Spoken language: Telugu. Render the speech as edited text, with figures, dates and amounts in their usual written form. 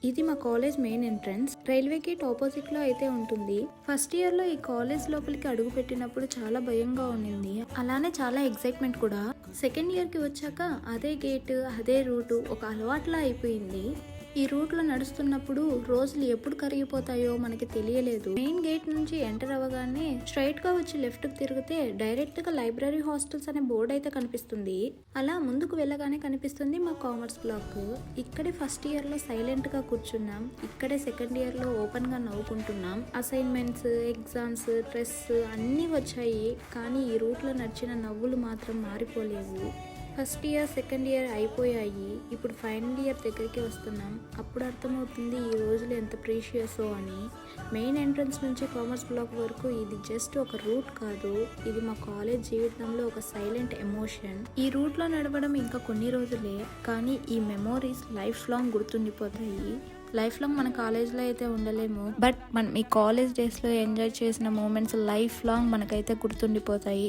ఇది మా college main entrance. Railway gate opposite లో అయితే ఉంటుంది. ఫస్ట్ ఇయర్ లో ఈ కాలేజ్ లోపలికి అడుగు పెట్టినప్పుడు చాలా భయంగా ఉండింది, అలానే చాలా ఎక్సైట్మెంట్ కూడా. సెకండ్ ఇయర్ కి వచ్చాక అదే గేట్, అదే రూటు ఒక అలవాట్లా అయిపోయింది. ఈ రూట్ లో నడుస్తున్నప్పుడు రోజులు ఎప్పుడు కరిగిపోతాయో మనకి తెలియలేదు. మెయిన్ గేట్ నుంచి ఎంటర్ అవ్వగానే స్ట్రైట్ గా వచ్చి లెఫ్ట్ కి తిరిగితే డైరెక్ట్ గా లైబ్రరీ హాస్టల్స్ అనే బోర్డు అయితే కనిపిస్తుంది. అలా ముందుకు వెళ్ళగానే కనిపిస్తుంది మా కామర్స్ బ్లాక్. ఇక్కడే ఫస్ట్ ఇయర్ లో సైలెంట్ గా కూర్చున్నాం. ఇక్కడే సెకండ్ ఇయర్ లో ఓపెన్ గా నవ్వుకుంటున్నాం. అసైన్మెంట్స్, ఎగ్జామ్స్, స్ట్రెస్ అన్నీ వచ్చాయి, కానీ ఈ రూట్ లో నడిచిన నవ్వులు మాత్రం మారిపోలేవు. ఫస్ట్ ఇయర్, సెకండ్ ఇయర్ అయిపోయాయి. ఇప్పుడు ఫైనల్ ఇయర్ దగ్గరికి వస్తున్నాం. అప్పుడు అర్థమవుతుంది ఈ రోజులు ఎంత ప్రీషియసో అని. మెయిన్ ఎంట్రన్స్ నుంచి కామర్స్ బ్లాక్ వరకు ఇది జస్ట్ ఒక రూట్ కాదు, ఇది మా కాలేజ్ జీవితంలో ఒక సైలెంట్ ఎమోషన్. ఈ రూట్లో నడవడం ఇంకా కొన్ని రోజులే, కానీ ఈ మెమోరీస్ లైఫ్ లాంగ్ గుర్తుండిపోతాయి. లైఫ్ లాంగ్ మన కాలేజ్లో అయితే ఉండలేము, బట్ మనం ఈ కాలేజ్ డేస్లో ఎంజాయ్ చేసిన మూమెంట్స్ లైఫ్ లాంగ్ మనకైతే గుర్తుండిపోతాయి.